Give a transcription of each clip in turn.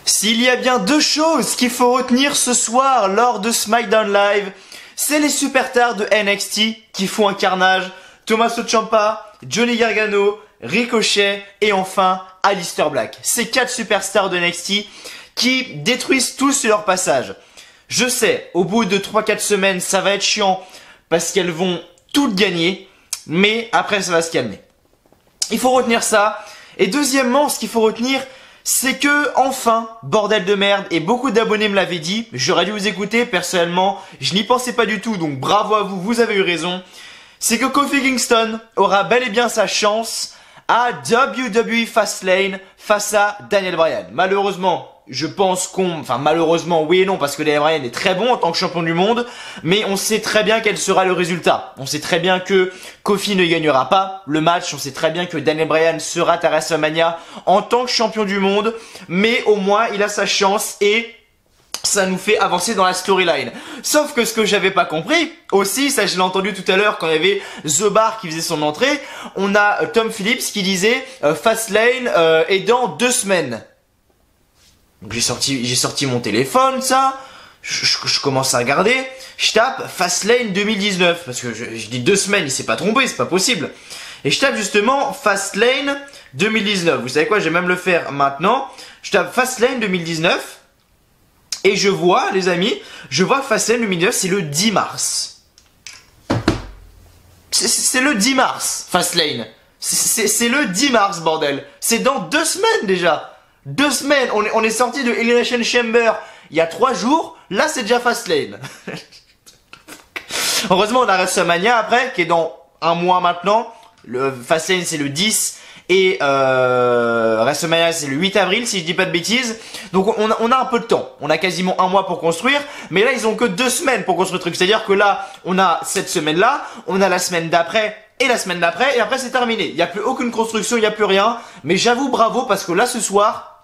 S'il y a bien deux choses qu'il faut retenir ce soir lors de SmackDown Live, c'est les superstars de NXT qui font un carnage. Tommaso Ciampa, Johnny Gargano, Ricochet et enfin Aleister Black. Ces 4 superstars de NXT qui détruisent tous sur leur passage. Je sais, au bout de 3-4 semaines, ça va être chiant parce qu'elles vont toutes gagner, mais après ça va se calmer. Il faut retenir ça. Et deuxièmement, ce qu'il faut retenir, c'est que, enfin, bordel de merde, et beaucoup d'abonnés me l'avaient dit, j'aurais dû vous écouter, personnellement, je n'y pensais pas du tout, donc bravo à vous, vous avez eu raison, c'est que Kofi Kingston aura bel et bien sa chance à WWE Fastlane face à Daniel Bryan. Malheureusement, je pense malheureusement, oui et non, parce que Daniel Bryan est très bon en tant que champion du monde, mais on sait très bien quel sera le résultat. On sait très bien que Kofi ne gagnera pas le match, on sait très bien que Daniel Bryan sera à WrestleMania en tant que champion du monde, mais au moins il a sa chance et ça nous fait avancer dans la storyline. Sauf que ce que j'avais pas compris, aussi, ça je l'ai entendu tout à l'heure quand il y avait The Bar qui faisait son entrée, on a Tom Phillips qui disait Fastlane est dans 2 semaines. Donc j'ai sorti mon téléphone, ça, je commence à regarder, je tape Fastlane 2019, parce que je dis 2 semaines, il s'est pas trompé, c'est pas possible. Et je tape justement Fastlane 2019, vous savez quoi, je vais même le faire maintenant, je tape Fastlane 2019, et je vois, les amis, je vois Fastlane 2019, c'est le 10 mars. C'est le 10 mars, Fastlane. C'est le 10 mars, bordel. C'est dans 2 semaines déjà. 2 semaines, on est sorti de Elimination Chamber il y a 3 jours, là c'est déjà Fastlane. Heureusement on a WrestleMania après, qui est dans 1 mois maintenant, le Fastlane c'est le 10, et WrestleMania c'est le 8 avril si je dis pas de bêtises, donc on a un peu de temps, on a quasiment 1 mois pour construire, mais là ils ont que 2 semaines pour construire le truc, c'est à dire que là on a cette semaine là, on a la semaine d'après, et la semaine d'après, et après c'est terminé, il n'y a plus aucune construction, il n'y a plus rien, mais j'avoue bravo parce que là ce soir,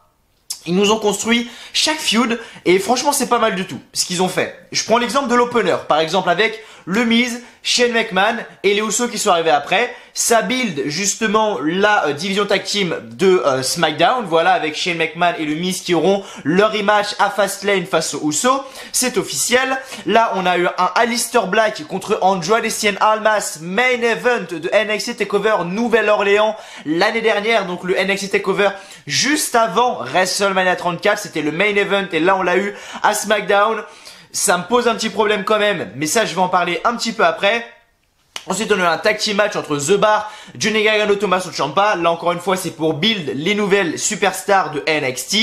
ils nous ont construit chaque feud et franchement c'est pas mal du tout ce qu'ils ont fait. Je prends l'exemple de l'opener, par exemple avec le Miz, Shane McMahon et les Usos qui sont arrivés après. Ça build justement la division tag team de SmackDown, voilà, avec Shane McMahon et le Miz qui auront leur rematch à Fastlane face aux Usos. C'est officiel. Là on a eu un Aleister Black contre Andrade Cien Almas, main event de NXT TakeOver Nouvelle-Orléans l'année dernière, donc le NXT TakeOver juste avant WrestleMania 34, c'était le main event et là on l'a eu à SmackDown. Ça me pose un petit problème quand même, mais ça je vais en parler un petit peu après. Ensuite on a eu un tag team match entre The Bar, Johnny Gargano, Tommaso Ciampa. Là encore une fois c'est pour build les nouvelles superstars de NXT.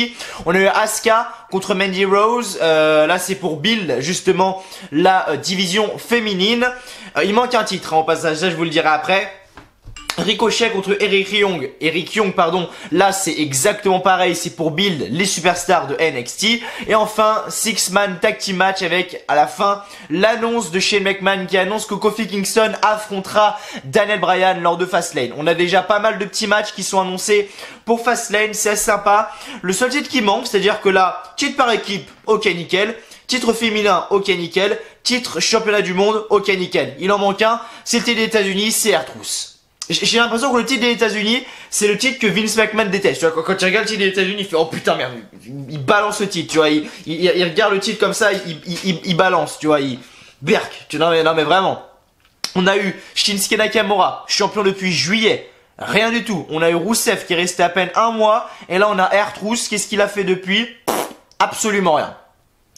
On a eu Asuka contre Mandy Rose. Là c'est pour build justement la division féminine. Il manque un titre en passage, ça je vous le dirai après. Ricochet contre Eric Young, pardon. Là, c'est exactement pareil. C'est pour build les superstars de NXT. Et enfin, 6-man tag team match avec, à la fin, l'annonce de Shane McMahon qui annonce que Kofi Kingston affrontera Daniel Bryan lors de Fastlane. On a déjà pas mal de petits matchs qui sont annoncés pour Fastlane. C'est assez sympa. Le seul titre qui manque, c'est-à-dire que là, titre par équipe, ok nickel. Titre féminin, ok nickel. Titre championnat du monde, ok nickel. Il en manque un. C'était les États-Unis, c'est R-Truth. J'ai l'impression que le titre des États-Unis, c'est le titre que Vince McMahon déteste. Tu vois, quand il regarde le titre des États-Unis, il fait oh putain merde, il balance le titre, tu vois, il regarde le titre comme ça, il balance, tu vois, berk. Non mais vraiment. On a eu Shinsuke Nakamura, champion depuis juillet, rien du tout. On a eu Rusev qui est resté à peine 1 mois, et là on a R-Truth, qu'est-ce qu'il a fait depuis? Absolument rien.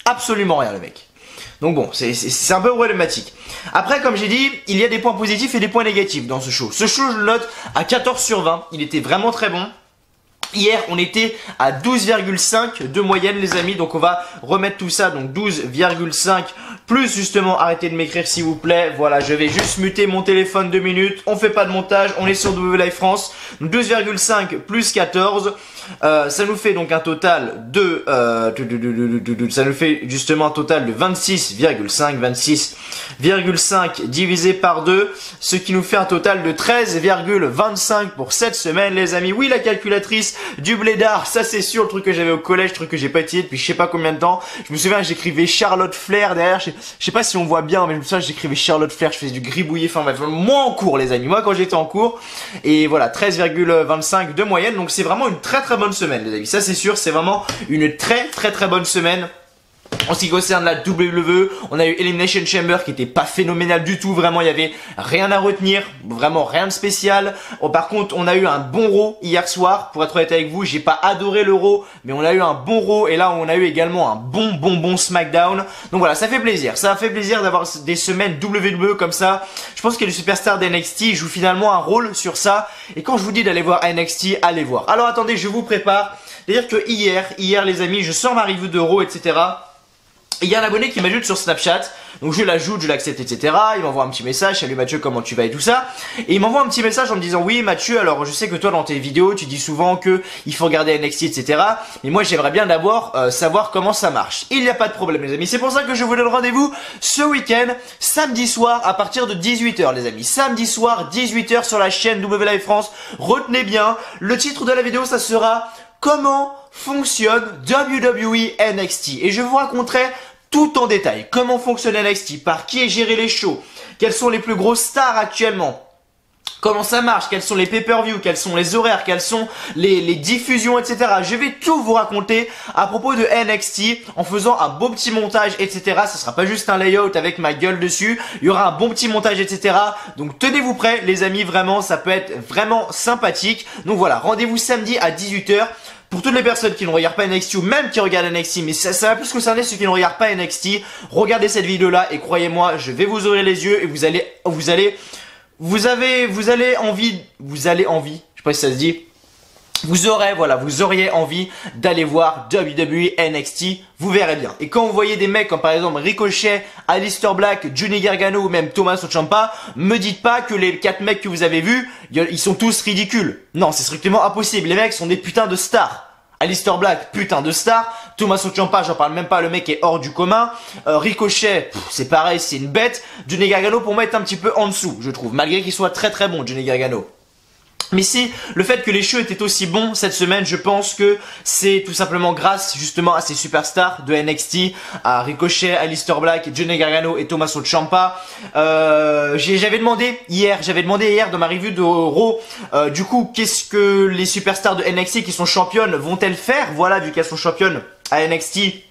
Absolument rien le mec. Donc bon, c'est un peu problématique. Après, comme j'ai dit, il y a des points positifs et des points négatifs dans ce show. Ce show, je le note à 14 sur 20. Il était vraiment très bon. Hier, on était à 12,5 de moyenne, les amis. Donc, on va remettre tout ça. Donc, 12,5 plus, justement, arrêtez de m'écrire, s'il vous plaît. Voilà, je vais juste muter mon téléphone 2 minutes. On fait pas de montage. On est sur W Live France. 12,5 plus 14. Ça nous fait donc un total de ça nous fait justement un total de 26,5 divisé par 2, ce qui nous fait un total de 13,25 pour cette semaine, les amis. Oui, la calculatrice du blédard, ça c'est sûr, le truc que j'avais au collège, le truc que j'ai pas utilisé depuis je sais pas combien de temps. Je me souviens, j'écrivais Charlotte Flair derrière, je sais pas si on voit bien, mais je me souviens, j'écrivais Charlotte Flair, je faisais du gribouillis, enfin bref, moi en cours les amis, moi quand j'étais en cours, et voilà, 13,25 de moyenne, donc c'est vraiment une très très bonne semaine les amis, ça c'est sûr, c'est vraiment une très bonne semaine. En ce qui concerne la WWE, on a eu Elimination Chamber qui était pas phénoménal du tout, vraiment il y avait rien à retenir, vraiment rien de spécial. Oh, par contre on a eu un bon Raw hier soir, pour être honnête avec vous, j'ai pas adoré le Raw, mais on a eu un bon Raw et là on a eu également un bon SmackDown. Donc voilà, ça fait plaisir d'avoir des semaines WWE comme ça. Je pense que les superstars d'NXT jouent finalement un rôle sur ça, et quand je vous dis d'aller voir NXT, allez voir. Alors attendez, je vous prépare, c'est-à-dire que hier les amis, je sors ma review de Raw, etc. Et il y a un abonné qui m'ajoute sur Snapchat, donc je l'ajoute, je l'accepte, etc. Il m'envoie un petit message, salut Mathieu, comment tu vas et tout ça. Et il m'envoie un petit message en me disant, oui Mathieu, alors je sais que toi dans tes vidéos, tu dis souvent que il faut regarder NXT, etc. Mais moi j'aimerais bien d'abord savoir comment ça marche. Il n'y a pas de problème les amis, c'est pour ça que je vous donne rendez-vous ce week-end, samedi soir à partir de 18h les amis. Samedi soir, 18h sur la chaîne W Live France. Retenez bien, le titre de la vidéo ça sera comment fonctionne WWE NXT. Et je vous raconterai tout en détail. Comment fonctionne NXT, par qui est géré les shows, quelles sont les plus grosses stars actuellement, comment ça marche, quels sont les pay-per-view, quels sont les horaires, quelles sont les diffusions, etc. Je vais tout vous raconter à propos de NXT en faisant un beau petit montage, etc. Ce sera pas juste un layout avec ma gueule dessus, il y aura un bon petit montage, etc. Donc tenez-vous prêts les amis, vraiment, ça peut être vraiment sympathique. Donc voilà, rendez-vous samedi à 18h. Pour toutes les personnes qui ne regardent pas NXT ou même qui regardent NXT, mais ça va plus concerner ceux qui ne regardent pas NXT, regardez cette vidéo là et croyez-moi, je vais vous ouvrir les yeux et vous allez envie, je sais pas si ça se dit, vous auriez envie d'aller voir WWE NXT, vous verrez bien. Et quand vous voyez des mecs comme par exemple Ricochet, Aleister Black, Johnny Gargano ou même Tommaso Ciampa, me dites pas que les 4 mecs que vous avez vus, ils sont tous ridicules. Non, c'est strictement impossible. Les mecs sont des putains de stars. Aleister Black, putain de star. Tommaso Ciampa, j'en parle même pas, le mec est hors du commun. Ricochet, c'est pareil, c'est une bête. Johnny Gargano pour moi est un petit peu en dessous, je trouve, malgré qu'il soit très bon, Johnny Gargano. Mais si le fait que les shows étaient aussi bons cette semaine, je pense que c'est tout simplement grâce justement à ces superstars de NXT, à Ricochet, Aleister Black, Johnny Gargano et Tommaso Ciampa. J'avais demandé hier dans ma review de Raw, du coup, qu'est-ce que les superstars de NXT qui sont championnes vont-elles faire? Voilà, vu qu'elles sont championnes à NXT.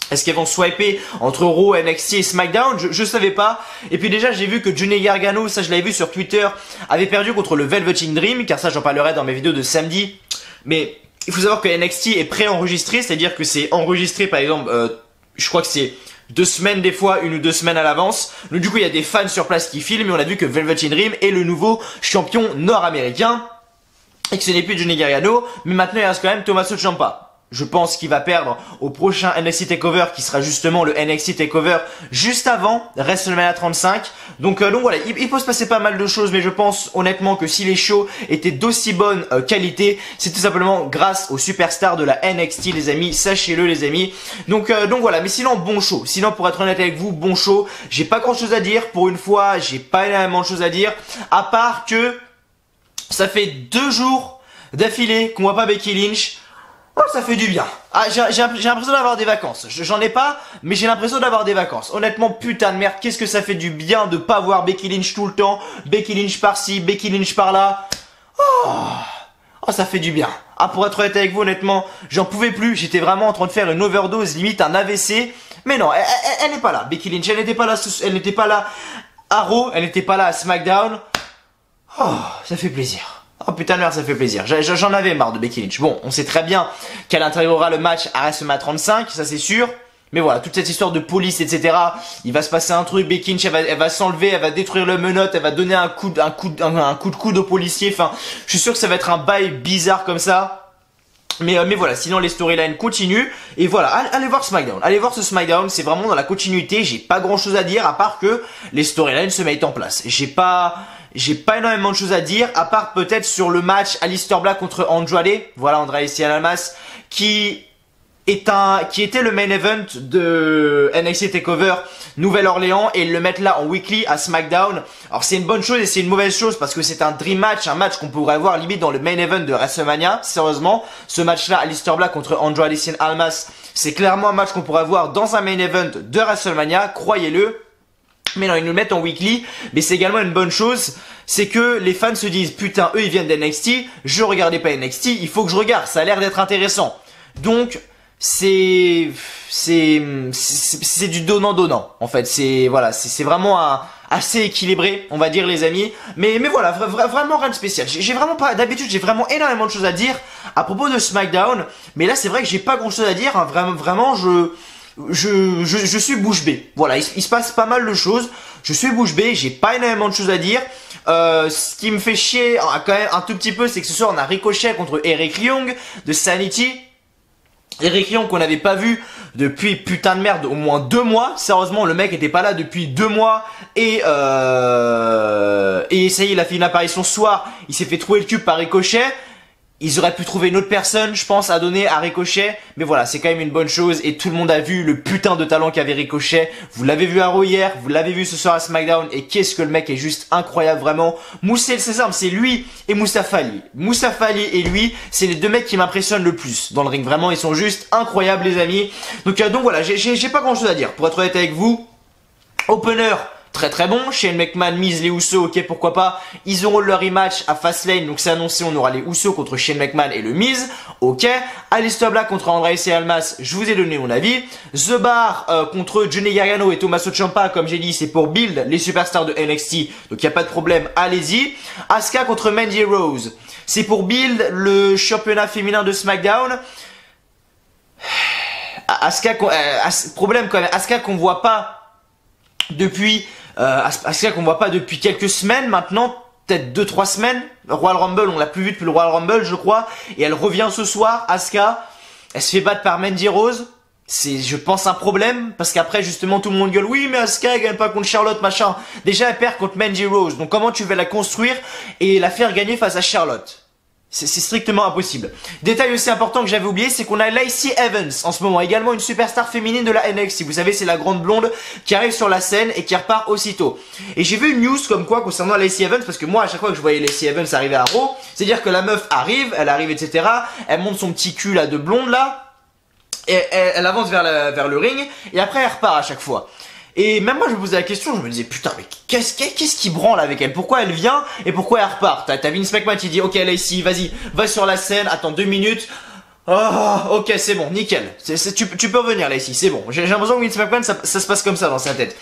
Est-ce qu'elles vont swiper entre Raw, NXT et SmackDown? Je savais pas. Et puis déjà, j'ai vu que Johnny Gargano, ça je l'avais vu sur Twitter, avait perdu contre le Velveteen Dream, car ça j'en parlerai dans mes vidéos de samedi. Mais il faut savoir que NXT est pré-enregistré, c'est-à-dire que c'est enregistré par exemple, je crois que c'est 2 semaines des fois, 1 ou 2 semaines à l'avance. Donc du coup, il y a des fans sur place qui filment, et on a vu que Velveteen Dream est le nouveau champion nord-américain, et que ce n'est plus Johnny Gargano, mais maintenant il reste quand même Tommaso Ciampa. Je pense qu'il va perdre au prochain NXT TakeOver qui sera justement le NXT TakeOver juste avant WrestleMania 35. Donc voilà, il peut se passer pas mal de choses, mais je pense honnêtement que si les shows étaient d'aussi bonne qualité, c'est tout simplement grâce aux superstars de la NXT les amis, sachez-le les amis. Donc voilà, mais sinon bon show. Sinon pour être honnête avec vous, bon show. J'ai pas grand chose à dire, pour une fois j'ai pas énormément de choses à dire, à part que ça fait 2 jours d'affilée qu'on voit pas Becky Lynch. Oh, ça fait du bien. Ah, j'ai l'impression d'avoir des vacances. J'en ai pas, mais j'ai l'impression d'avoir des vacances. Honnêtement, putain de merde, qu'est-ce que ça fait du bien de pas voir Becky Lynch tout le temps. Becky Lynch par-ci, Becky Lynch par-là. Oh, ça fait du bien. Ah, pour être honnête avec vous, honnêtement, j'en pouvais plus. J'étais vraiment en train de faire une overdose, limite un AVC. Mais non, elle n'est pas là. Becky Lynch, elle n'était pas là à Raw, elle n'était pas là à SmackDown. Oh, ça fait plaisir. Oh putain de merde, ça fait plaisir. J'en avais marre de Becky Lynch. Bon, on sait très bien qu'elle intégrera le match à WrestleMania 35, ça c'est sûr. Mais voilà, toute cette histoire de police, etc. Il va se passer un truc, Becky Lynch, elle va s'enlever, elle va détruire le menottes, elle va donner un coup de coude au policier. Enfin, je suis sûr que ça va être un bail bizarre comme ça. Mais voilà, sinon les storylines continuent. Et voilà, allez voir SmackDown. Allez voir ce SmackDown, c'est vraiment dans la continuité. J'ai pas grand chose à dire, à part que les storylines se mettent en place. J'ai pas énormément de choses à dire, à part peut-être sur le match Aleister Black contre Andrade. Voilà, Andrade Cien Almas, qui qui était le main event de NXT TakeOver Nouvelle-Orléans, et ils le mettent là en weekly à SmackDown. Alors c'est une bonne chose et c'est une mauvaise chose parce que c'est un dream match, un match qu'on pourrait voir limite dans le main event de WrestleMania. Sérieusement, ce match-là, Aleister Black contre Andrade Cien Almas, c'est clairement un match qu'on pourrait voir dans un main event de WrestleMania, croyez-le. Mais non, ils nous le mettent en weekly, mais c'est également une bonne chose, c'est que les fans se disent, putain, eux ils viennent d'NXT, je regardais pas NXT, il faut que je regarde, ça a l'air d'être intéressant. Donc, c'est du donnant-donnant, en fait, c'est vraiment assez équilibré, on va dire, les amis. Mais voilà, vraiment rien de spécial. J'ai vraiment pas, d'habitude, j'ai vraiment énormément de choses à dire à propos de SmackDown, mais là, c'est vrai que j'ai pas grand chose à dire, hein. Vraiment, je suis bouche bée. Voilà, il se passe pas mal de choses. Je suis bouche bée, j'ai pas énormément de choses à dire. Ce qui me fait chier quand même un tout petit peu, c'est que ce soir on a Ricochet contre Eric Young de Sanity. Eric Young qu'on n'avait pas vu depuis putain de merde au moins 2 mois. Sérieusement, le mec était pas là depuis 2 mois et ça y est, il a fait une apparition ce soir. Il s'est fait trouver le cul par Ricochet. Ils auraient pu trouver une autre personne, je pense, à donner à Ricochet. Mais voilà, c'est quand même une bonne chose. Et tout le monde a vu le putain de talent qu'avait Ricochet. Vous l'avez vu à Raw hier, vous l'avez vu ce soir à SmackDown. Et qu'est-ce que le mec est juste incroyable, vraiment. Moussé le Sésame, c'est lui et Mustafa Ali. Mustafa Ali et lui, c'est les 2 mecs qui m'impressionnent le plus dans le ring. Vraiment, ils sont juste incroyables, les amis. Donc voilà, j'ai pas grand chose à dire. Pour être honnête avec vous, opener très bon, Shane McMahon, Miz, les Usos, ok, pourquoi pas. Ils auront leur rematch à Fastlane, donc c'est annoncé, on aura les Usos contre Shane McMahon et le Miz, ok. Aleister Black contre Andrade Cien Almas, je vous ai donné mon avis. The Bar contre Johnny Gargano et Tommaso Ciampa, comme j'ai dit, c'est pour build les superstars de NXT, donc y a pas de problème, allez-y. Asuka contre Mandy Rose, c'est pour build le championnat féminin de SmackDown. Problème quand même, Asuka qu'on voit pas depuis quelques semaines maintenant, peut-être 2-3 semaines. Royal Rumble, on l'a plus vu depuis le Royal Rumble, je crois, et elle revient ce soir. Asuka, elle se fait battre par Mandy Rose. C'est, je pense, un problème, parce qu'après, justement, tout le monde gueule, oui, mais Asuka, elle gagne pas contre Charlotte, machin. Déjà, elle perd contre Mandy Rose, donc comment tu vas la construire et la faire gagner face à Charlotte? C'est strictement impossible. Détail aussi important que j'avais oublié, c'est qu'on a Lacey Evans en ce moment, également une superstar féminine de la NXT. Vous savez, c'est la grande blonde qui arrive sur la scène et qui repart aussitôt. Et j'ai vu une news comme quoi concernant Lacey Evans, parce que moi, à chaque fois que je voyais Lacey Evans arriver à Raw, c'est-à-dire que la meuf arrive, etc. Elle monte son petit cul là de blonde là, et elle avance vers le ring, et après elle repart à chaque fois. Et même moi je me posais la question, je me disais putain mais qu'est-ce qui branle avec elle? Pourquoi elle vient et pourquoi elle repart? T'as Vince McMahon qui dit ok Lacey vas-y, va sur la scène, attends 2 minutes. Oh ok c'est bon, nickel, tu peux revenir Lacey, c'est bon. J'ai l'impression que Vince McMahon ça se passe comme ça dans sa tête.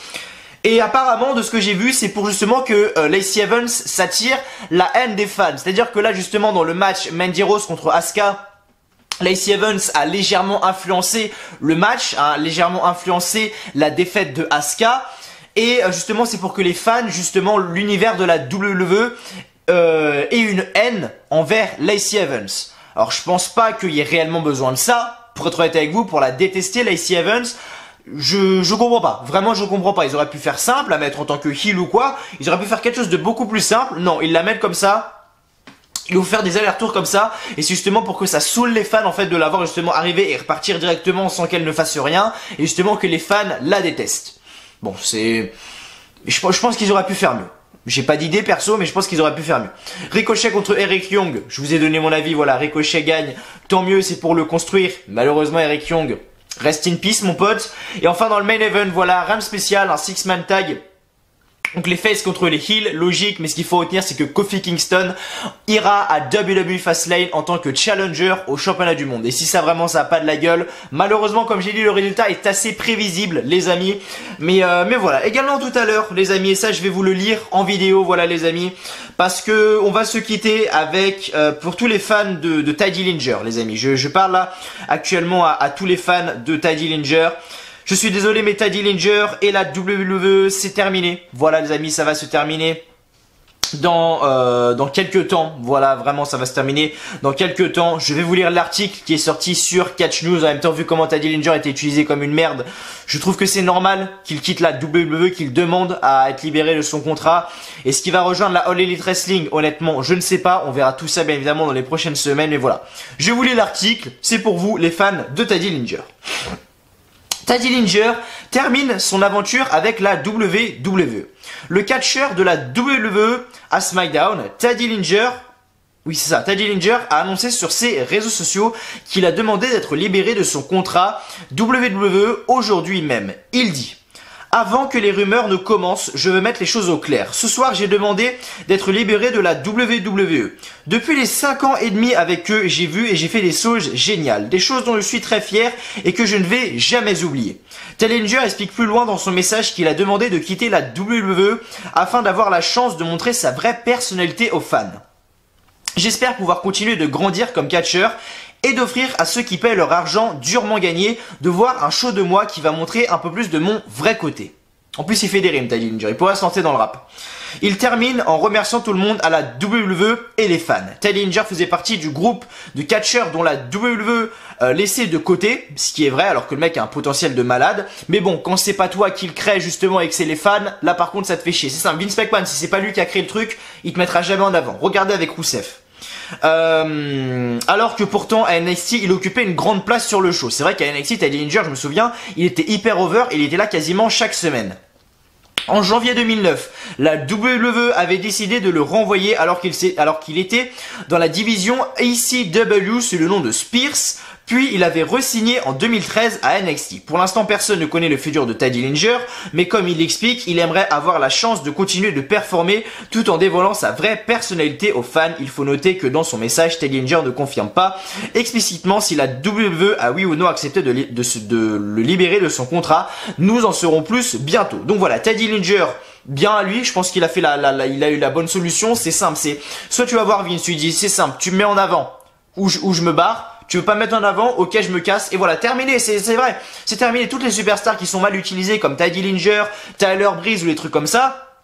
Et apparemment de ce que j'ai vu c'est pour justement que Lacey Evans s'attire la haine des fans. C'est-à-dire que là justement dans le match Mandy Rose contre Asuka, Lacey Evans a légèrement influencé le match, a légèrement influencé la défaite de Asuka. Et justement c'est pour que les fans, justement l'univers de la WWE ait une haine envers Lacey Evans. Alors je pense pas qu'il y ait réellement besoin de ça, pour être honnête avec vous, pour la détester Lacey Evans. Je comprends pas, vraiment je comprends pas. Ils auraient pu faire simple, la mettre en tant que heel ou quoi. Ils auraient pu faire quelque chose de beaucoup plus simple. Non, ils la mettent comme ça. Ils vont faire des allers-retours comme ça, et c'est justement pour que ça saoule les fans en fait de l'avoir justement arrivé et repartir directement sans qu'elle ne fasse rien, et justement que les fans la détestent. Bon, je pense qu'ils auraient pu faire mieux. J'ai pas d'idée perso, mais je pense qu'ils auraient pu faire mieux. Ricochet contre Eric Young, je vous ai donné mon avis, voilà, Ricochet gagne, tant mieux, c'est pour le construire. Malheureusement Eric Young, rest in peace mon pote. Et enfin dans le main event, voilà, rien de spécial, un 6-man tag. Donc les faces contre les heels, logique, mais ce qu'il faut retenir c'est que Kofi Kingston ira à WWE Fastlane en tant que challenger au championnat du monde. Et si ça vraiment ça a pas de la gueule, malheureusement comme j'ai dit le résultat est assez prévisible les amis. Mais voilà, également tout à l'heure les amis, et ça je vais vous le lire en vidéo, voilà les amis. Parce que on va se quitter avec, pour tous les fans de Tye Dillinger les amis. Je parle là actuellement à tous les fans de Tye Dillinger. Je suis désolé mais Tye Dillinger et la WWE c'est terminé. Voilà les amis, ça va se terminer. dans quelques temps. Voilà, vraiment ça va se terminer dans quelques temps. Je vais vous lire l'article qui est sorti sur Catch News. En même temps, vu comment Teddy Dillinger était utilisé comme une merde, je trouve que c'est normal qu'il quitte la WWE, qu'il demande à être libéré de son contrat. Est-ce qu'il va rejoindre la All Elite Wrestling? Honnêtement, je ne sais pas. On verra tout ça bien évidemment dans les prochaines semaines. Mais voilà, je vous lis l'article. C'est pour vous les fans de Teddy Dillinger. Teddy Dillinger termine son aventure avec la WWE. Le catcheur de la WWE à SmackDown, Teddy Dillinger, Teddy Dillinger a annoncé sur ses réseaux sociaux qu'il a demandé d'être libéré de son contrat WWE aujourd'hui même. Il dit: avant que les rumeurs ne commencent, je veux mettre les choses au clair. Ce soir, j'ai demandé d'être libéré de la WWE. Depuis les 5 ans et demi avec eux, j'ai vu et j'ai fait des choses géniales. Des choses dont je suis très fier et que je ne vais jamais oublier. Teddy Dillinger explique plus loin dans son message qu'il a demandé de quitter la WWE afin d'avoir la chance de montrer sa vraie personnalité aux fans. J'espère pouvoir continuer de grandir comme catcheur et d'offrir à ceux qui paient leur argent durement gagné de voir un show de moi qui va montrer un peu plus de mon vrai côté. En plus, il fait des rimes, Teddy Dillinger. Il pourrait se lancer dans le rap. Il termine en remerciant tout le monde à la WWE et les fans. Teddy Dillinger faisait partie du groupe de catcheurs dont la WWE laissait de côté, ce qui est vrai alors que le mec a un potentiel de malade. Mais bon, quand c'est pas toi qui le crée justement et que c'est les fans, là par contre ça te fait chier. C'est simple, Vince McMahon, si c'est pas lui qui a créé le truc, il te mettra jamais en avant. Regardez avec Rousseff. Alors que pourtant à NXT il occupait une grande place sur le show. C'est vrai qu'à NXT Teddy Dillinger, je me souviens, il était hyper over, il était là quasiment chaque semaine. En janvier 2009, la WWE avait décidé de le renvoyer alors qu'il était dans la division ECW sous le nom de Spears. Puis il avait re-signé en 2013 à NXT. Pour l'instant, personne ne connaît le futur de Teddy Dillinger, mais comme il l'explique, il aimerait avoir la chance de continuer de performer tout en dévoilant sa vraie personnalité aux fans. Il faut noter que dans son message, Teddy Dillinger ne confirme pas explicitement si la WWE a oui ou non accepté de le libérer de son contrat. Nous en saurons plus bientôt. Donc voilà, Teddy Dillinger, bien à lui, je pense qu'il a fait il a eu la bonne solution. C'est simple, c'est soit tu vas voir Vince, tu lui dis c'est simple, tu me mets en avant ou je me barre. Tu veux pas me mettre en avant, ok je me casse et voilà, terminé, c'est vrai, c'est terminé. Toutes les superstars qui sont mal utilisées comme Teddy Dillinger, Tyler Breeze ou les trucs comme ça,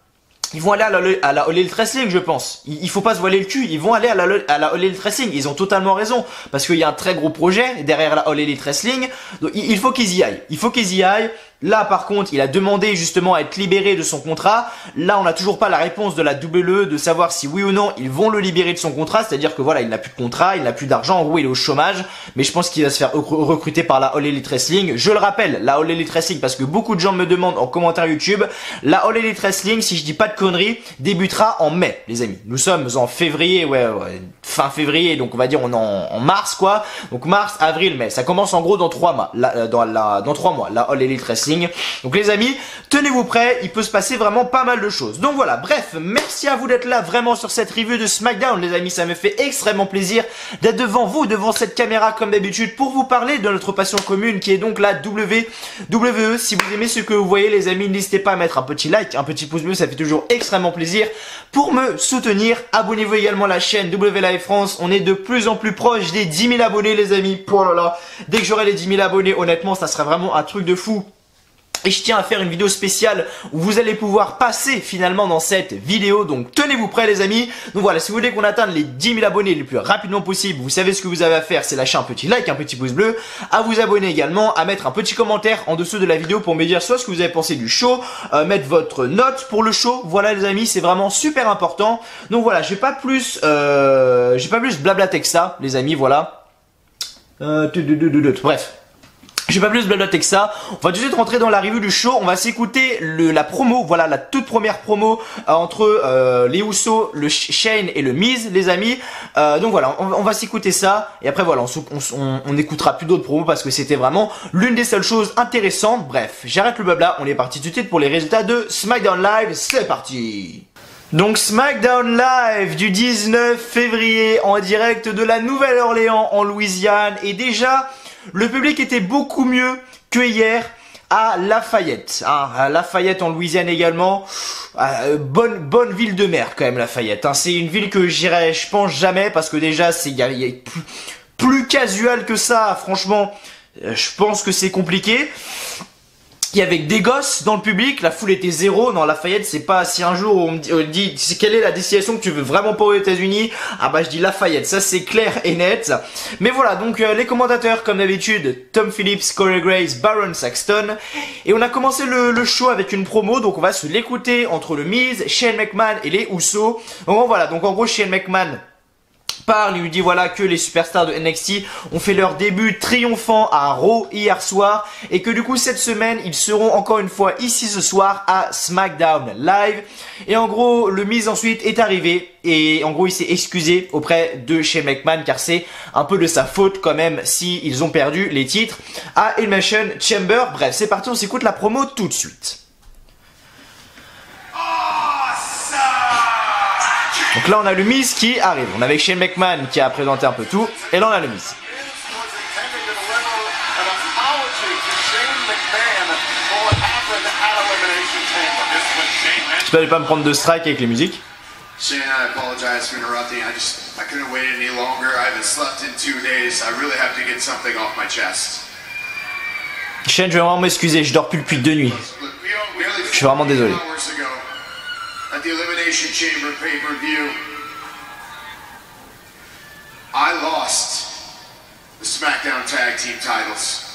ils vont aller à la All Elite Wrestling, je pense. Il faut pas se voiler le cul, ils vont aller à la All Elite Wrestling. Ils ont totalement raison, parce qu'il y a un très gros projet derrière la All Elite Wrestling. Donc il faut qu'ils y aillent, il faut qu'ils y aillent. Là par contre, il a demandé justement à être libéré de son contrat. Là on n'a toujours pas la réponse de la WWE de savoir si oui ou non ils vont le libérer de son contrat. C'est-à-dire que voilà, il n'a plus de contrat, il n'a plus d'argent, en gros il est au chômage. Mais je pense qu'il va se faire recruter par la All Elite Wrestling. Je le rappelle, la All Elite Wrestling, parce que beaucoup de gens me demandent en commentaire YouTube, la All Elite Wrestling, si je dis pas de conneries, débutera en mai les amis. Nous sommes en février, fin février, donc on va dire on est en mars quoi. Donc mars, avril, mai. Ça commence en gros dans 3 mois, dans 3 mois, la All Elite Wrestling. Donc les amis, tenez-vous prêts, il peut se passer vraiment pas mal de choses. Donc voilà, bref, merci à vous d'être là vraiment sur cette review de SmackDown les amis, ça me fait extrêmement plaisir d'être devant vous, devant cette caméra comme d'habitude pour vous parler de notre passion commune qui est donc la WWE. Si vous aimez ce que vous voyez les amis, n'hésitez pas à mettre un petit like, un petit pouce bleu, ça fait toujours extrêmement plaisir. Pour me soutenir, abonnez-vous également à la chaîne WLive France, on est de plus en plus proche des 10 000 abonnés les amis. Oh là là, dès que j'aurai les 10 000 abonnés, honnêtement ça sera vraiment un truc de fou. Et je tiens à faire une vidéo spéciale où vous allez pouvoir passer finalement dans cette vidéo. Donc tenez-vous prêts les amis. Donc voilà, si vous voulez qu'on atteigne les 10 000 abonnés le plus rapidement possible, vous savez ce que vous avez à faire, c'est lâcher un petit like, un petit pouce bleu, à vous abonner également, à mettre un petit commentaire en dessous de la vidéo pour me dire soit ce que vous avez pensé du show, mettre votre note pour le show. Voilà les amis, c'est vraiment super important. Donc voilà, j'ai pas plus blablater que ça les amis, voilà. Bref. Je vais pas plus blablater que ça. On va tout de suite rentrer dans la review du show. On va s'écouter la promo, voilà la toute première promo entre les Usos, le Shane et le Miz, les amis. Donc voilà, on va s'écouter ça. Et après voilà, on écoutera plus d'autres promos parce que c'était vraiment l'une des seules choses intéressantes. Bref, j'arrête le blabla. On est parti tout de suite pour les résultats de SmackDown Live. C'est parti. Donc SmackDown Live du 19 février en direct de la Nouvelle-Orléans en Louisiane. Et déjà, le public était beaucoup mieux que hier à Lafayette. À Lafayette en Louisiane également. Bonne ville de mer quand même Lafayette. C'est une ville que j'irai je pense jamais parce que déjà c'est y a plus casual que ça. Franchement, je pense que c'est compliqué. il y avait des gosses dans le public, la foule était zéro. Non, Lafayette, c'est pas, si un jour on me dit quelle est la destination que tu veux vraiment pas aux États-Unis, ah bah je dis Lafayette, ça c'est clair et net. Mais voilà, donc les commentateurs comme d'habitude, Tom Phillips, Corey Graves, Baron Saxton, et on a commencé le show avec une promo, donc on va se l'écouter entre le Miz, Shane McMahon et les Usos. Donc voilà, donc en gros Shane McMahon parle, il lui dit voilà que les superstars de NXT ont fait leur début triomphant à Raw hier soir et que du coup cette semaine ils seront encore une fois ici ce soir à SmackDown Live. Et en gros le Miz ensuite est arrivé et en gros il s'est excusé auprès de Shane McMahon car c'est un peu de sa faute quand même si ils ont perdu les titres à Elimination Chamber. Bref, c'est parti, on s'écoute la promo tout de suite. Donc là on a le Miz qui arrive, on a avec Shane McMahon qui a présenté un peu tout, et là on a le Miz. J'espère ne pas me prendre de strike avec les musiques. Shane, I apologize for interrupting. I couldn't wait any longer. I haven't slept in 2 days. I really have to get something off my chest. Shane, je vais vraiment m'excuser, je dors plus depuis 2 nuits. Je suis vraiment désolé. At the Elimination Chamber pay-per-view, I lost the SmackDown Tag Team titles.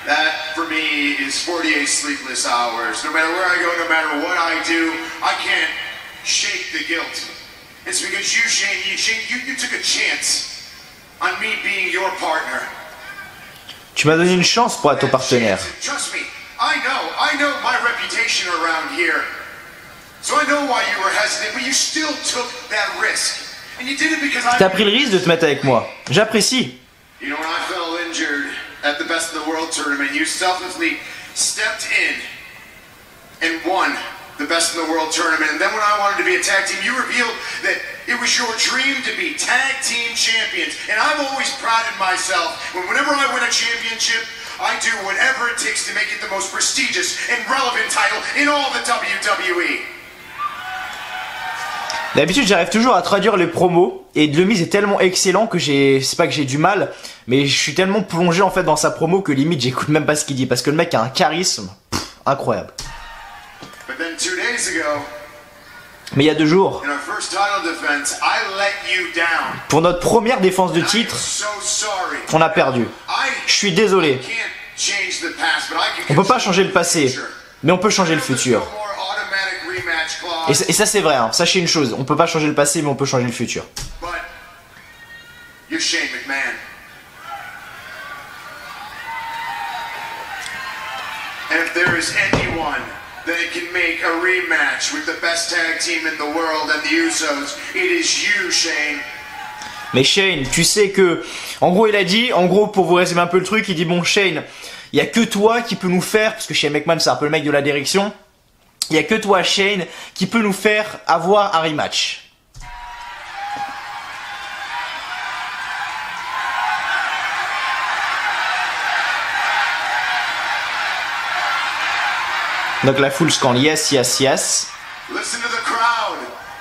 That, for me, is 48 sleepless hours. No matter where I go, no matter what I do, I can't shake the guilt. It's because you, Shane, you took a chance on me being your partner. Tu m'as donné une chance pour être ton partenaire. Trust me, I know my reputation around here. So I know why you were hesitant, but you still took that risk. And you did it because T'as pris le risque de te mettre avec moi. J'apprécie. You know, when I fell injured at the Best of the World tournament, you selflessly stepped in and won the Best of the World tournament. And then when I wanted to be a tag team, you revealed that it was your dream to be tag team champions. And I've always prided myself whenever I win a championship, I do whatever it takes to make it the most prestigious and relevant title in all the WWE. D'habitude j'arrive toujours à traduire les promos et le Miz est tellement excellent que c'est pas que j'ai du mal, mais je suis tellement plongé en fait dans sa promo que limite j'écoute même pas ce qu'il dit parce que le mec a un charisme incroyable. Mais il y a 2 jours, pour notre première défense de titre, on a perdu. Je suis désolé. On peut pas changer le passé, mais on peut changer le futur. Et ça c'est vrai, hein. Sachez une chose, on peut pas changer le passé mais on peut changer le futur. You're Shane McMahon. And if there is anyone that can make a rematch with the best tag team in the world and the Usos, it is you, Shane. Mais Shane, tu sais que, en gros il a dit, en gros pour vous résumer un peu le truc, il dit bon Shane, il y a que toi qui peut nous faire, parce que Shane McMahon c'est un peu le mec de la direction. Il n'y a que toi, Shane, qui peut nous faire avoir un rematch. Donc la foule scande yes, yes, yes. Listen to the crowd.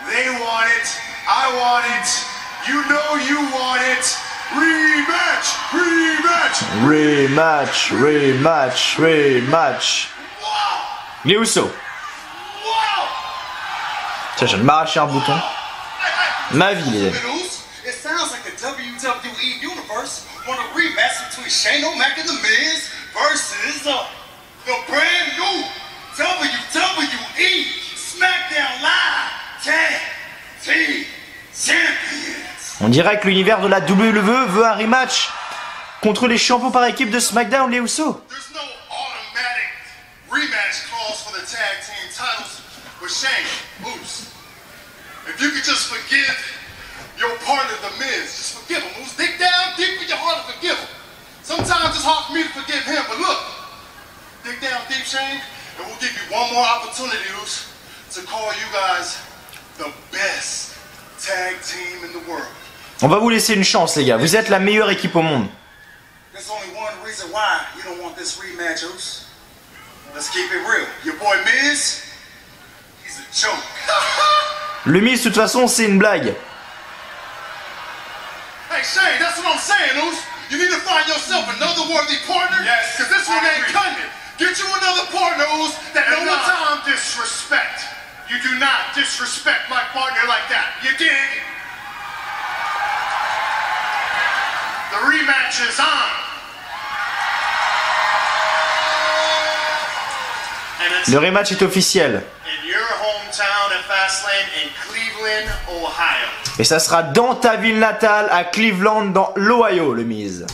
They want it. I want it. You know you want it. Rematch, rematch. Rematch, rematch, rematch. Les Usos. Tiens, je viens de m'arracher un bouton. Ma vie, les amis. It sounds like the WWE Universe want a rematch between Shane O'Mac and The Miz versus the brand new WWE SmackDown Live Tag Team Champions. On dirait que l'univers de la WWE veut un rematch contre les champions par équipe de SmackDown, les Usos. There's no automatic rematch clause for the tag team titles with Shane. Moose. If you could just forgive your partner, The Miz, just forgive him. Moose, dig down deep in your heart and forgive him. Sometimes it's hard for me to forgive him, but look, dig down deep, Shane, and we'll give you one more opportunity, Moose, to call you guys the best tag team in the world. On va vous laisser une chance, les gars. Vous êtes la meilleure équipe au monde. There's only one reason why you don't want this rematch, Moose. Let's keep it real. Your boy Miz, he's a joke. Le Miz, de toute façon, c'est une blague. Hey Shane, that's what I'm saying, Oos. You need to find yourself another worthy partner. Yes, because this one ain't coming. do not disrespect my partner like that. You dig? The rematch is on. And it's Le rematch est officiel. in your hometown at Fastlane in Cleveland, Ohio. Et ça sera dans ta ville natale, à Cleveland, dans l'Ohio, le Miz.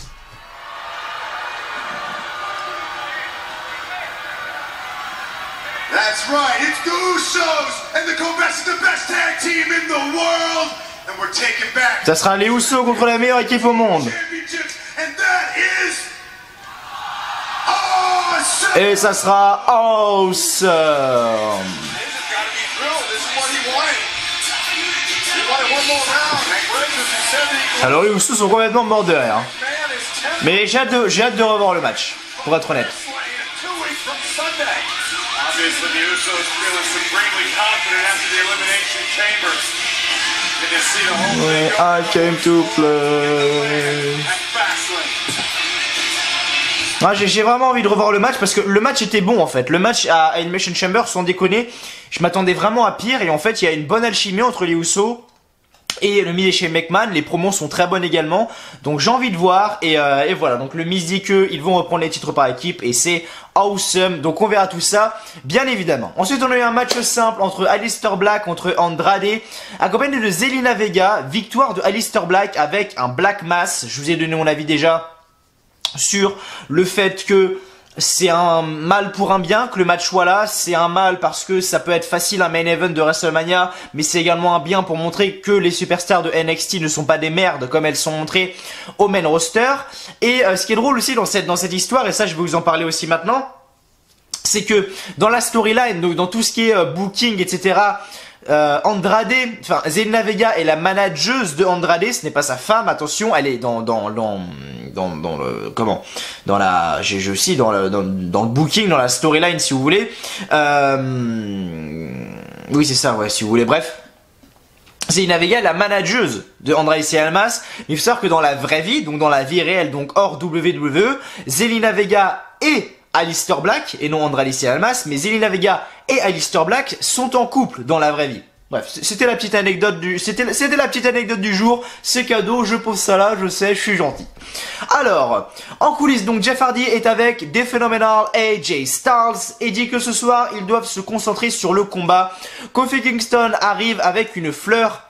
That's right, it's the Usos, and the Go-Best is the best tag team in the world, and we're taking back Ça sera les Usos contre la meilleure équipe au monde. championships, and that is awesome. Et ça sera awesome. Alors les Usos sont complètement morts de rire. Mais j'ai hâte de revoir le match, pour être honnête. Obviously, the Usos feeling supremely confident after the Elimination Chamber. And to see the whole thing go I came to play. at Fastlane. Ah, j'ai vraiment envie de revoir le match parce que le match était bon en fait. Le match à Elimination Chamber, sans déconner, je m'attendais vraiment à pire et en fait il y a une bonne alchimie entre les Usos et le Miz et Shane McMahon. Les promos sont très bonnes également, donc j'ai envie de voir et voilà. Donc le Miz dit que ils vont reprendre les titres par équipe et c'est awesome. Donc on verra tout ça, bien évidemment. Ensuite on a eu un match simple entre Aleister Black contre Andrade, accompagné de Zelina Vega. Victoire de Aleister Black avec un Black Mass. Je vous ai donné mon avis déjà sur le fait que c'est un mal pour un bien que le match soit là. C'est un mal parce que ça peut être facile un main event de WrestleMania, mais c'est également un bien pour montrer que les superstars de NXT ne sont pas des merdes comme elles sont montrées au main roster. Et ce qui est drôle aussi dans cette histoire, et ça je vais vous en parler aussi maintenant, c'est que dans la storyline, donc dans tout ce qui est booking, etc., Andrade, enfin Zelina Vega est la manageuse de Andrade, ce n'est pas sa femme, attention, elle est dans le comment, dans la, je aussi dans le booking, dans la storyline si vous voulez, oui c'est ça, ouais si vous voulez, bref. Zelina Vega est la manageuse de Andrade Cien Almas, mais il faut savoir que dans la vraie vie, donc dans la vie réelle, donc hors WWE, Zelina Vega est Aleister Black et non Andrade Cien Almas, mais Zelina Vega et Aleister Black sont en couple dans la vraie vie. Bref, c'était la petite anecdote du jour, c'est cadeau, je pose ça là, je sais, je suis gentil. Alors, en coulisses, donc Jeff Hardy est avec The Phenomenal AJ Styles et dit que ce soir, ils doivent se concentrer sur le combat. Kofi Kingston arrive avec une fleur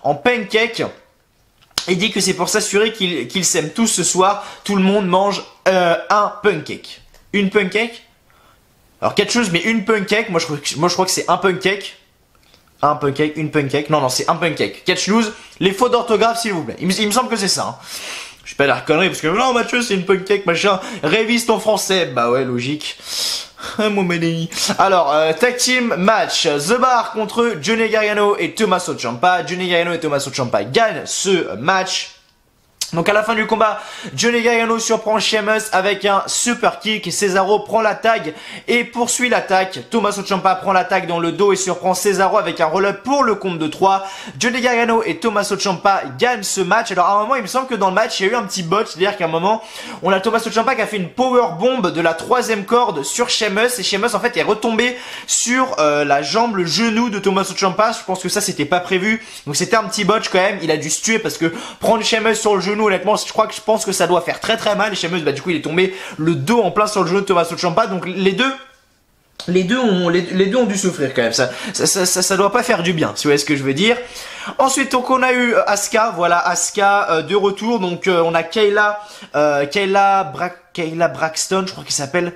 en pancake. Il dit que c'est pour s'assurer qu'ils s'aiment tous ce soir. Tout le monde mange un pancake. Une pancake. Alors quelque chose, mais une pancake. Moi je crois que c'est un pancake. Un pancake, une pancake. Non, c'est un pancake. Catch loose. Les fautes d'orthographe, s'il vous plaît. Il me semble que c'est ça. Hein. Je suis pas la connerie parce que non, Mathieu, c'est une pancake, machin. Révise ton français. Bah ouais, logique. Mon médéi. Alors, tag team match. The Bar contre Johnny Gargano et Tommaso Ciampa. Johnny Gargano et Tommaso Ciampa gagnent ce match. Donc à la fin du combat, Johnny Gargano surprend Sheamus avec un super kick. Cesaro prend la tag et poursuit l'attaque. Tommaso Ciampa prend l'attaque dans le dos et surprend Cesaro avec un roll-up pour le compte de 3. Johnny Gargano et Tommaso Ciampa gagnent ce match. Alors à un moment, il me semble que dans le match, il y a eu un petit bot. C'est-à-dire qu'à un moment, on a Tommaso Ciampa qui a fait une power bomb de la 3e corde sur Sheamus. Et Sheamus en fait est retombé sur la jambe, le genou de Tommaso Ciampa. Je pense que ça c'était pas prévu. Donc c'était un petit botch quand même. Il a dû se tuer parce que prendre Sheamus sur le genou, honnêtement, je pense que ça doit faire très très mal. Et Sheamus, bah du coup, il est tombé le dos en plein sur le genou de Tommaso Ciampa. Donc les deux ont dû souffrir quand même. Ça doit pas faire du bien, si vous voyez ce que je veux dire. Ensuite, donc on a eu Asuka, voilà Asuka de retour. Donc on a Kayla Braxton, je crois qu'elle s'appelle.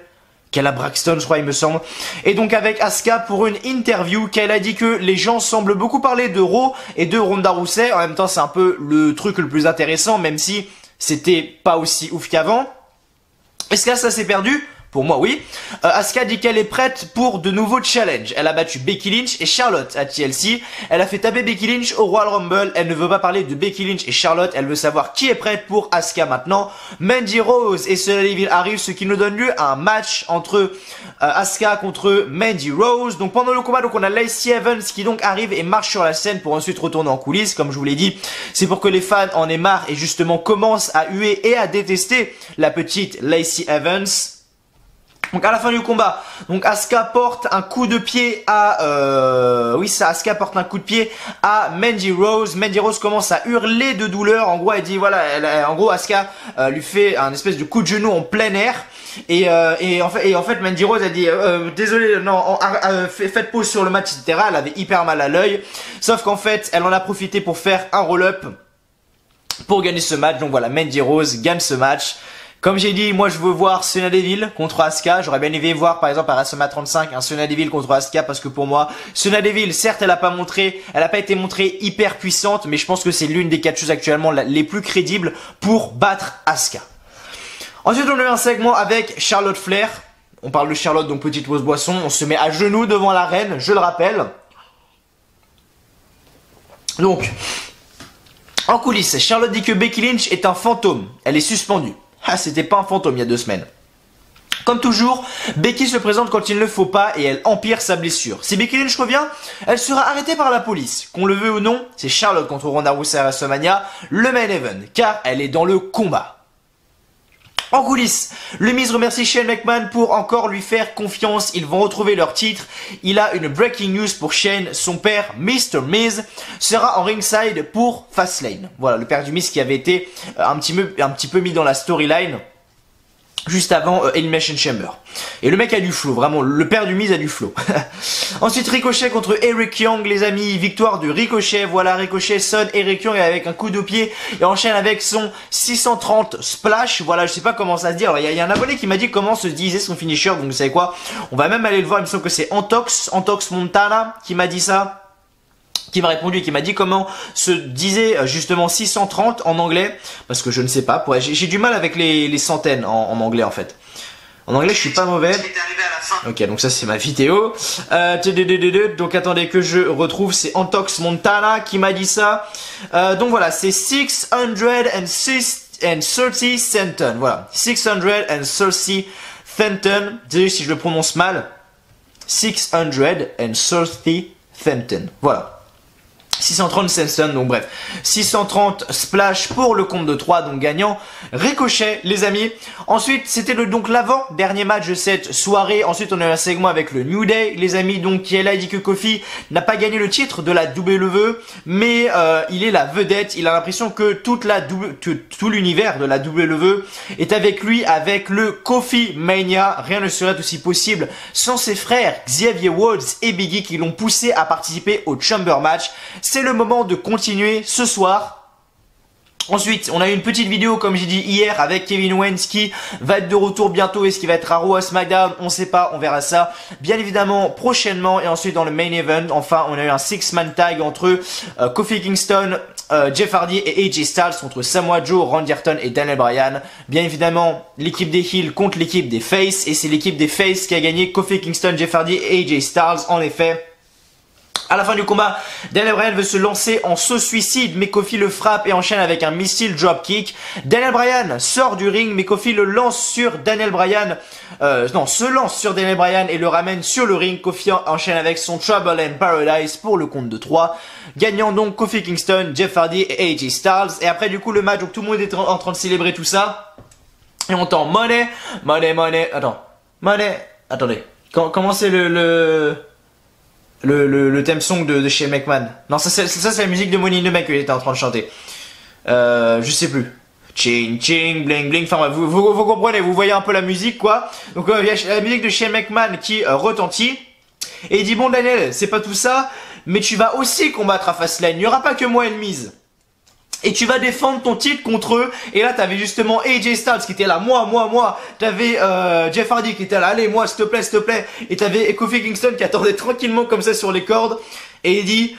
Kayla Braxton, je crois, il me semble. Et donc avec Asuka pour une interview, Kayla dit que les gens semblent beaucoup parler de Raw et de Ronda Rousey. En même temps, c'est un peu le truc le plus intéressant, même si c'était pas aussi ouf qu'avant. Est-ce que là, ça s'est perdu ? Pour moi, oui. Asuka dit qu'elle est prête pour de nouveaux challenges. Elle a battu Becky Lynch et Charlotte à TLC. Elle a fait taper Becky Lynch au Royal Rumble. Elle ne veut pas parler de Becky Lynch et Charlotte. Elle veut savoir qui est prête pour Asuka maintenant. Mandy Rose et Sonya Deville arrivent, ce qui nous donne lieu à un match entre Asuka contre Mandy Rose. Donc pendant le combat, donc on a Lacey Evans qui donc arrive et marche sur la scène pour ensuite retourner en coulisses. Comme je vous l'ai dit, c'est pour que les fans en aient marre et justement commencent à huer et à détester la petite Lacey Evans. Donc à la fin du combat, donc Asuka porte un coup de pied à Asuka porte un coup de pied à Mandy Rose. Mandy Rose commence à hurler de douleur. En gros, elle dit voilà, en gros Asuka lui fait un espèce de coup de genou en plein air. Et en fait Mandy Rose a dit désolé, non, faites pause sur le match, etc. Elle avait hyper mal à l'œil. Sauf qu'en fait, elle en a profité pour faire un roll-up pour gagner ce match. Donc voilà, Mandy Rose gagne ce match. Comme j'ai dit, moi je veux voir Sonya Deville contre Asuka. J'aurais bien aimé voir par exemple à WrestleMania 35 un Sonya Deville contre Asuka, parce que pour moi, Sonya Deville, certes elle a pas été montrée hyper puissante, mais je pense que c'est l'une des catcheuses actuellement les plus crédibles pour battre Asuka. Ensuite on a eu un segment avec Charlotte Flair. On parle de Charlotte, donc petite pause boisson. On se met à genoux devant la reine, je le rappelle. Donc, en coulisses, Charlotte dit que Becky Lynch est un fantôme. Elle est suspendue. Ah, c'était pas un fantôme il y a 2 semaines. Comme toujours, Becky se présente quand il ne le faut pas et elle empire sa blessure. Si Becky Lynch revient, elle sera arrêtée par la police. Qu'on le veut ou non, c'est Charlotte contre Ronda Rousey à WrestleMania, le main event, car elle est dans le combat. En coulisses, le Miz remercie Shane McMahon pour encore lui faire confiance. Ils vont retrouver leur titre. Il a une breaking news pour Shane. Son père, Mr. Miz, sera en ringside pour Fastlane. Voilà, le père du Miz qui avait été un petit peu mis dans la storyline juste avant Elimination Chamber. Et le mec a du flow, vraiment, le père du Miz a du flow. Ensuite, Ricochet contre Eric Young, les amis, victoire de Ricochet. Voilà, Ricochet sonne Eric Young avec un coup de pied et enchaîne avec son 630 splash. Voilà, je sais pas comment ça se dit. Alors, il y a un abonné qui m'a dit comment se disait son finisher, donc vous savez quoi, on va même aller le voir, il me semble que c'est Antox Montana qui m'a dit ça. Qui m'a répondu et qui m'a dit comment se disait justement 630 en anglais, parce que je ne sais pas, j'ai du mal avec les centaines en anglais en fait. En anglais je suis pas mauvais. Ok, donc ça c'est ma vidéo. Donc attendez que je retrouve, c'est Antox Montana qui m'a dit ça. Donc voilà, c'est 630 Fenton. Voilà, 630 Fenton. Désolé si je le prononce mal. 630 Fenton. Voilà. 630 Senston, donc bref, 630 splash pour le compte de 3, donc gagnant Ricochet, les amis. Ensuite, c'était donc l'avant-dernier match de cette soirée. Ensuite, on a eu un segment avec le New Day, les amis, donc qui est là, il dit que Kofi n'a pas gagné le titre de la WWE, mais il est la vedette. Il a l'impression que tout l'univers de la WWE est avec lui, avec le Kofi Mania. Rien ne serait aussi possible sans ses frères Xavier Woods et Big E qui l'ont poussé à participer au Chamber Match. C'est le moment de continuer ce soir. Ensuite, on a eu une petite vidéo, comme j'ai dit hier, avec Kevin Owens qui va être de retour bientôt. Est-ce qu'il va être à Raw, à SmackDown? On sait pas, on verra ça bien évidemment prochainement. Et ensuite, dans le main event, enfin, on a eu un 6-man tag entre Kofi Kingston, Jeff Hardy et AJ Styles contre Samoa Joe, Randy Orton et Daniel Bryan. Bien évidemment, l'équipe des Heels contre l'équipe des Face. Et c'est l'équipe des Face qui a gagné, Kofi Kingston, Jeff Hardy et AJ Styles, en effet. À la fin du combat, Daniel Bryan veut se lancer en saut suicide, mais Kofi le frappe et enchaîne avec un missile dropkick. Daniel Bryan sort du ring, mais Kofi le lance sur Daniel Bryan, se lance sur Daniel Bryan et le ramène sur le ring. Kofi enchaîne avec son Trouble in Paradise pour le compte de 3. Gagnant donc Kofi Kingston, Jeff Hardy et AJ Styles. Et après du coup le match, donc tout le monde est en train de célébrer tout ça. Et on entend Money, attendez. Comment c'est le theme song de Shane McMahon? Non, ça c'est la musique de Money in the Bank qu'il était en train de chanter. Je sais plus. Ching ching bling bling. Enfin vous comprenez, vous voyez un peu la musique quoi. Donc il y a la musique de Shane McMahon qui retentit. Et il dit bon Daniel, c'est pas tout ça, mais tu vas aussi combattre à Fastlane. Il n'y aura pas que moi et le Miz. Et tu vas défendre ton titre contre eux. Et là t'avais justement AJ Styles qui était là, moi. T'avais Jeff Hardy qui était là, allez moi s'il te plaît. Et t'avais Kofi Kingston qui attendait tranquillement comme ça sur les cordes. Et il dit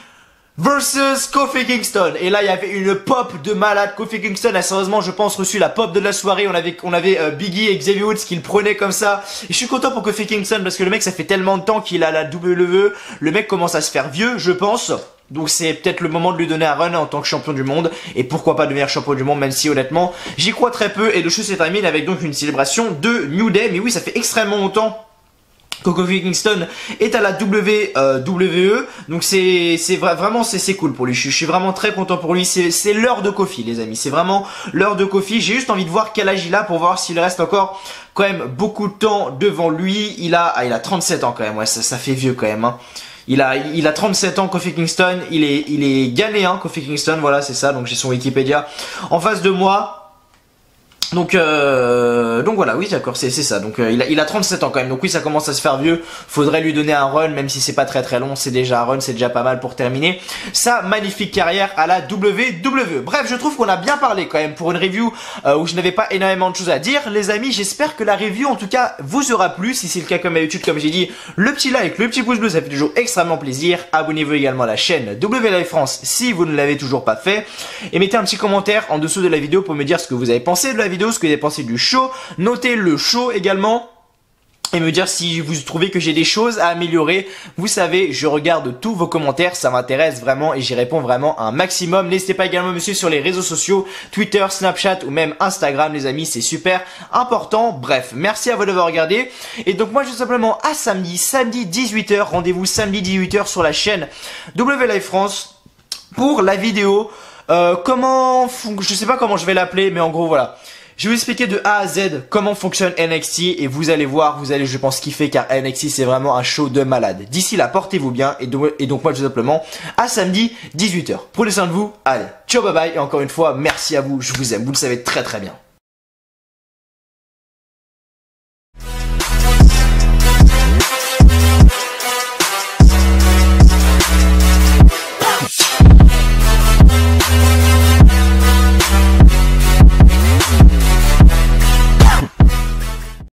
versus Kofi Kingston. Et là il y avait une pop de malade. Kofi Kingston a sérieusement je pense reçu la pop de la soirée. On avait Big E et Xavier Woods qui le prenaient comme ça. Et je suis content pour Kofi Kingston parce que le mec ça fait tellement de temps qu'il a la WWE. Le mec commence à se faire vieux je pense. Donc c'est peut-être le moment de lui donner un run en tant que champion du monde. Et pourquoi pas devenir champion du monde, même si honnêtement j'y crois très peu. Et le show se termine avec donc une célébration de New Day. Mais oui, ça fait extrêmement longtemps Kofi Kingston est à la WWE, donc c'est cool pour lui. Je suis vraiment très content pour lui. C'est l'heure de Kofi, les amis. C'est vraiment l'heure de Kofi. J'ai juste envie de voir quel âge il a pour voir s'il reste encore quand même beaucoup de temps devant lui. Il a 37 ans quand même. Ouais, ça fait vieux quand même. Hein. Il a 37 ans, Kofi Kingston. Il est ghanéen, Kofi Kingston. Voilà, c'est ça. Donc j'ai son Wikipédia en face de moi. Donc voilà, oui d'accord, c'est ça. Donc il a 37 ans quand même. Donc oui, ça commence à se faire vieux. Faudrait lui donner un run, même si c'est pas très long. C'est déjà un run, c'est déjà pas mal pour terminer sa magnifique carrière à la WWE. Bref, je trouve qu'on a bien parlé quand même pour une review où je n'avais pas énormément de choses à dire. Les amis, j'espère que la review en tout cas vous aura plu. Si c'est le cas comme d'habitude, comme j'ai dit, le petit like, le petit pouce bleu, ça fait toujours extrêmement plaisir. Abonnez-vous également à la chaîne WLive France si vous ne l'avez toujours pas fait. Et mettez un petit commentaire en dessous de la vidéo pour me dire ce que vous avez pensé de la vidéo, ce que vous avez pensé du show. Notez le show également et me dire si vous trouvez que j'ai des choses à améliorer. Vous savez, je regarde tous vos commentaires, ça m'intéresse vraiment et j'y réponds vraiment un maximum. N'hésitez pas également à me suivre sur les réseaux sociaux, Twitter, Snapchat ou même Instagram les amis, c'est super important. Bref, merci à vous d'avoir regardé. Et donc moi je suis simplement à samedi 18h, rendez-vous samedi 18h sur la chaîne WLive France pour la vidéo. Je sais pas comment je vais l'appeler, mais en gros voilà. Je vais vous expliquer de A à Z comment fonctionne NXT et vous allez voir, vous allez je pense kiffer car NXT c'est vraiment un show de malade. D'ici là, portez-vous bien et donc moi je vous simplement à samedi 18h. Prenez soin de vous, allez, ciao bye bye et encore une fois merci à vous, je vous aime, vous le savez très bien.